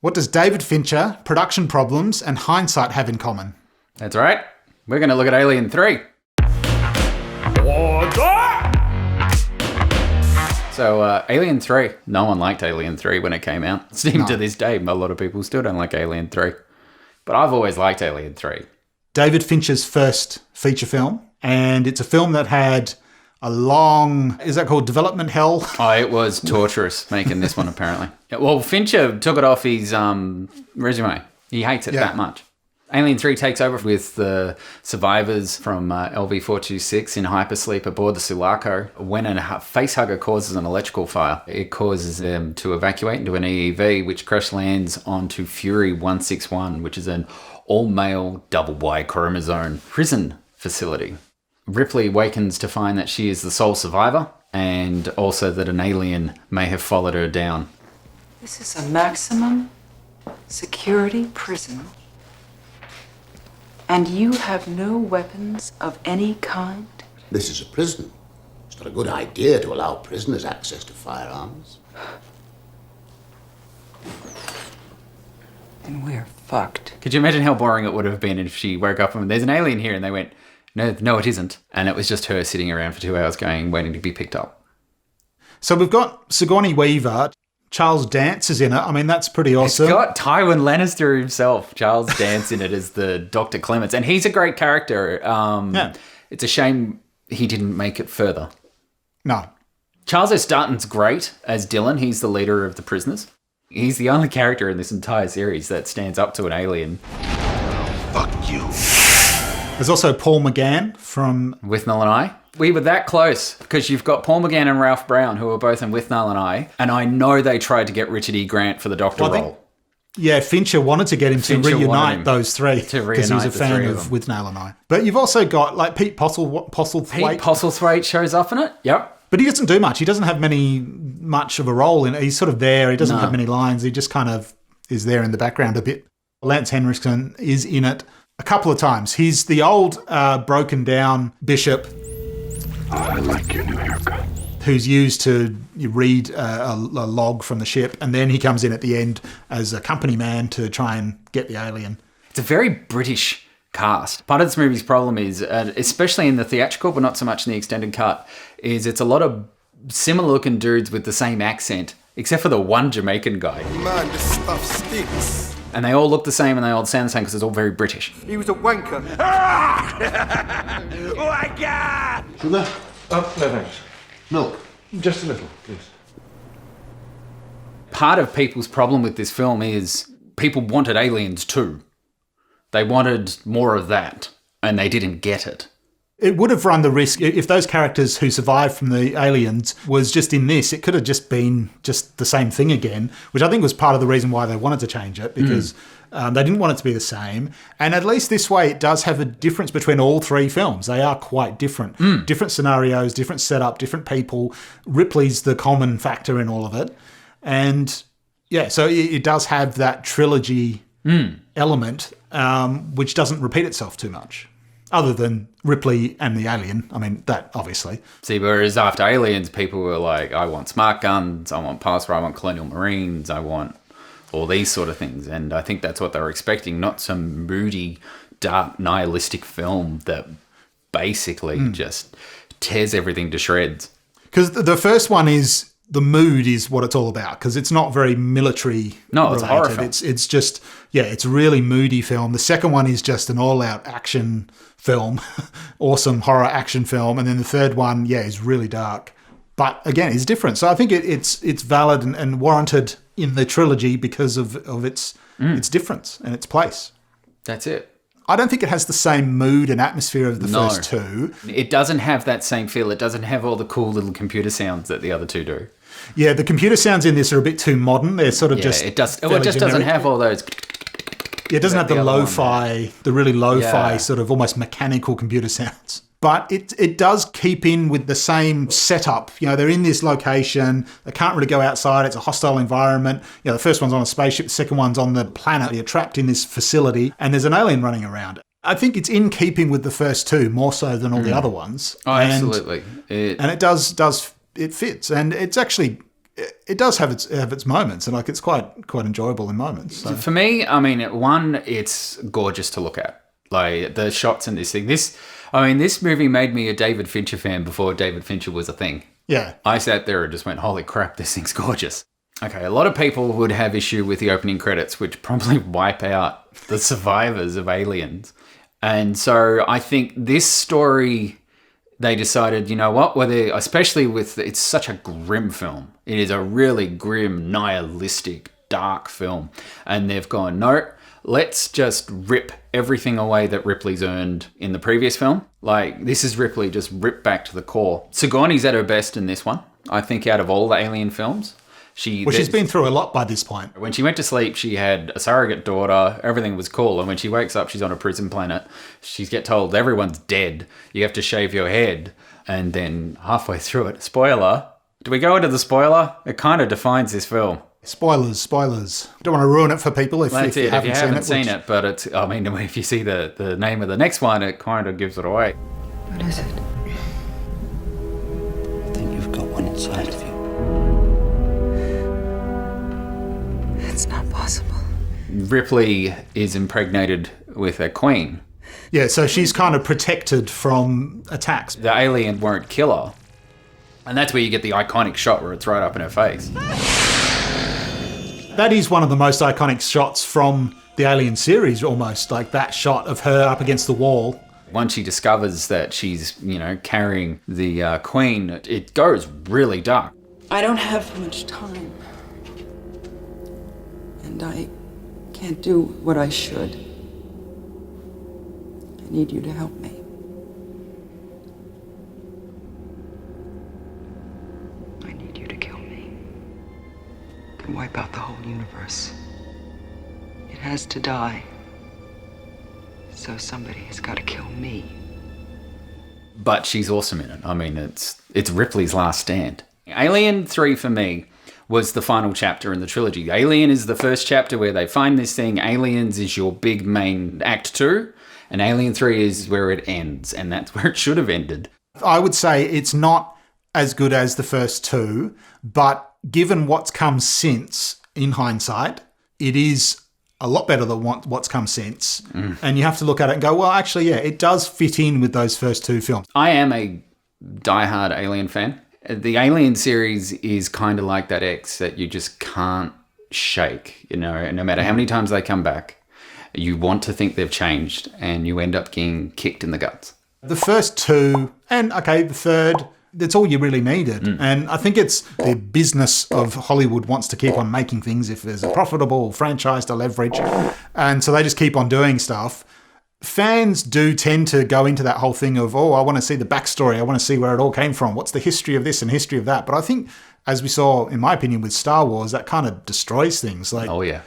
What does David Fincher, production problems, and hindsight have in common? That's right. We're going to look at Alien 3. So, Alien 3. No one liked Alien 3 when it came out. It seems to this day, a lot of people still don't like Alien 3. But I've always liked Alien 3. David Fincher's first feature film, and it's a film that had a long, is that called development hell? Oh, it was torturous making this one, apparently. Well, Fincher took it off his resume. He hates it that much. Alien 3 takes over with the survivors from LV-426 in hypersleep aboard the Sulaco. When a facehugger causes an electrical fire, it causes them to evacuate into an EEV, which crash lands onto Fury 161, which is an all-male double Y chromosome prison facility. Ripley wakens to find that she is the sole survivor, and also that an alien may have followed her down. This is a maximum security prison, and you have no weapons of any kind? This is a prison. It's not a good idea to allow prisoners access to firearms. And we're fucked. Could you imagine how boring it would have been if she woke up and there's an alien here, and they went, no, it isn't. And it was just her sitting around for 2 hours waiting to be picked up. So we've got Sigourney Weaver. Charles Dance is in it. I mean, that's pretty awesome. It's got Tywin Lannister himself, Charles Dance, in it as the Dr. Clements. And he's a great character. It's a shame he didn't make it further. No. Charles S. Darton's great as Dylan. He's the leader of the prisoners. He's the only character in this entire series that stands up to an alien. Fuck you. There's also Paul McGann from Withnail and I. We were that close because you've got Paul McGann and Ralph Brown, who are both in Withnail and I know they tried to get Richard E. Grant for the Doctor role. Fincher wanted to get him to reunite those three because he was a fan of Withnail and I. But you've also got like Pete Postlethwaite. Pete Postlethwaite shows up in it. Yep. But he doesn't do much. He doesn't have much of a role in it. He's sort of there. He doesn't have many lines. He just kind of is there in the background a bit. Lance Henriksen is in it a couple of times. He's the old broken down bishop. I like your new haircut. Who's used to read a log from the ship, and then he comes in at the end as a company man to try and get the alien. It's a very British cast. Part of this movie's problem is, especially in the theatrical, but not so much in the extended cut, is it's a lot of similar looking dudes with the same accent, except for the one Jamaican guy. Man, this stuff stinks. And they all look the same and they all sound the same because it's all very British. He was a wanker. Wanker! Sugar? No thanks. Milk? Just a little, please. Part of people's problem with this film is people wanted aliens too. They wanted more of that, and they didn't get it. It would have run the risk, if those characters who survived from the aliens was just in this, it could have just been just the same thing again, which I think was part of the reason why they wanted to change it, because they didn't want it to be the same. And at least this way, it does have a difference between all three films. They are quite different. Different scenarios, different setup, different people. Ripley's the common factor in all of it. And yeah, so it does have that trilogy element, which doesn't repeat itself too much. Other than Ripley and the alien. I mean, that obviously. See, whereas after Aliens, people were like, I want smart guns, I want Password, I want Colonial Marines, I want all these sort of things. And I think that's what they were expecting, not some moody, dark, nihilistic film that basically just tears everything to shreds. Because the first one is, the mood is what it's all about, because it's not very military related. It's a horror film. It's just, it's a really moody film. The second one is just an all-out action film, awesome horror action film. And then the third one, is really dark. But again, it's different. So I think it's valid and warranted in the trilogy because of its difference and its place. That's it. I don't think it has the same mood and atmosphere of the first two. It doesn't have that same feel. It doesn't have all the cool little computer sounds that the other two do. Yeah, the computer sounds in this are a bit too modern. They're sort of just... It just doesn't have all those... Yeah, it doesn't have the lo-fi, the really lo-fi sort of almost mechanical computer sounds. But it does keep in with the same setup. You know, they're in this location. They can't really go outside. It's a hostile environment. You know, the first one's on a spaceship. The second one's on the planet. You're trapped in this facility and there's an alien running around. I think it's in keeping with the first two more so than all the other ones. Oh, absolutely. And it does it fits. And it's actually, it does have its moments, and like it's quite enjoyable in moments. So. For me, I mean, one, it's gorgeous to look at. Like the shots in this thing. This movie made me a David Fincher fan before David Fincher was a thing. Yeah. I sat there and just went, holy crap, this thing's gorgeous. Okay, a lot of people would have issue with the opening credits, which probably wipe out the survivors of Aliens. And so I think this story, they decided, you know what, especially with, it's such a grim film. It is a really grim, nihilistic, dark film. And they've gone, no, let's just rip everything away that Ripley's earned in the previous film. Like, this is Ripley just ripped back to the core. Sigourney's at her best in this one, I think, out of all the Alien films. She's been through a lot by this point. When she went to sleep, she had a surrogate daughter. Everything was cool. And when she wakes up, she's on a prison planet. She gets told everyone's dead. You have to shave your head. And then halfway through it, spoiler. Do we go into the spoiler? It kind of defines this film. Spoilers. Don't want to ruin it for people if you haven't seen it. But it's, I mean, if you see the name of the next one, it kind of gives it away. What is it? I think you've got one inside of you. It's not possible. Ripley is impregnated with a queen. Yeah, so she's kind of protected from attacks. The alien won't kill her. And that's where you get the iconic shot where it's right up in her face. That is one of the most iconic shots from the Alien series, almost, like that shot of her up against the wall. Once she discovers that she's, carrying the queen, it goes really dark. I don't have much time. And I can't do what I should. I need you to help me. I need you to kill me. And wipe out the whole universe. It has to die. So somebody has got to kill me. But she's awesome in it. I mean, it's Ripley's last stand. Alien 3 for me was the final chapter in the trilogy. Alien is the first chapter where they find this thing. Aliens is your big main act 2. And Alien 3 is where it ends. And that's where it should have ended. I would say it's not as good as the first two, but given what's come since, in hindsight, it is a lot better than what's come since. And you have to look at it and go, well, actually, yeah, it does fit in with those first two films. I am a diehard Alien fan. The Alien series is kind of like that X that you just can't shake, no matter how many times they come back. You want to think they've changed and you end up getting kicked in the guts. The first two, and okay, the third, that's all you really needed. And I think it's the business of Hollywood wants to keep on making things if there's a profitable franchise to leverage. And so they just keep on doing stuff. Fans do tend to go into that whole thing of, I want to see the backstory. I want to see where it all came from. What's the history of this and history of that? But I think, as we saw, in my opinion, with Star Wars, that kind of destroys things. Like, oh, yeah.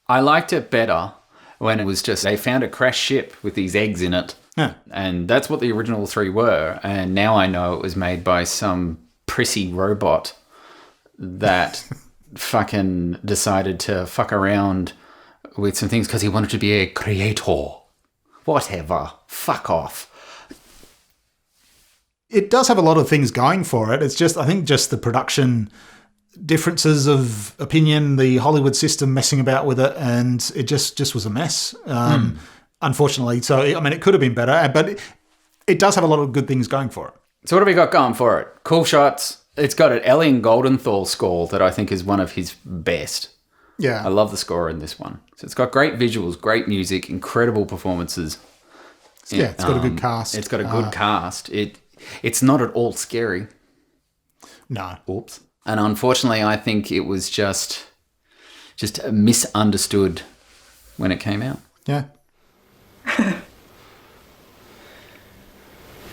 I liked it better when it was just they found a crashed ship with these eggs in it. Yeah. And that's what the original 3 were. And now I know it was made by some prissy robot that fucking decided to fuck around with some things because he wanted to be a creator. Whatever. Fuck off. It does have a lot of things going for it. It's just, I think, just the production differences of opinion, the Hollywood system messing about with it, and it just was a mess, unfortunately. So, I mean, it could have been better, but it does have a lot of good things going for it. So what have we got going for it? Cool shots. It's got an Elliot Goldenthal score that I think is one of his best. Yeah. I love the score in this one. So it's got great visuals, great music, incredible performances. Yeah, it's got a good cast. It's got a good cast. It's not at all scary. No. Oops. And unfortunately, I think it was just misunderstood when it came out. Yeah.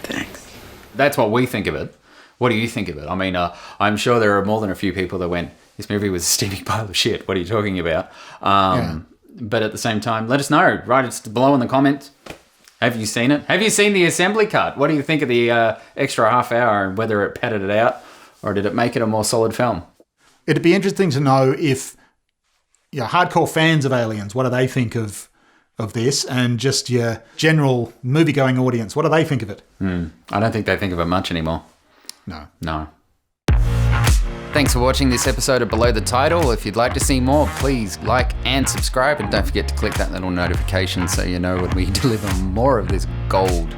Thanks. That's what we think of it. What do you think of it? I mean, I'm sure there are more than a few people that went, this movie was a steaming pile of shit. What are you talking about? But at the same time, let us know. Write it below in the comments. Have you seen it? Have you seen the assembly cut? What do you think of the extra half hour and whether it padded it out or did it make it a more solid film? It'd be interesting to know if hardcore fans of Aliens, what do they think of this, and just your general movie-going audience, what do they think of it? I don't think they think of it much anymore. No. No. Thanks for watching this episode of Below the Title. If you'd like to see more, please like and subscribe, and don't forget to click that little notification so you know when we deliver more of this gold.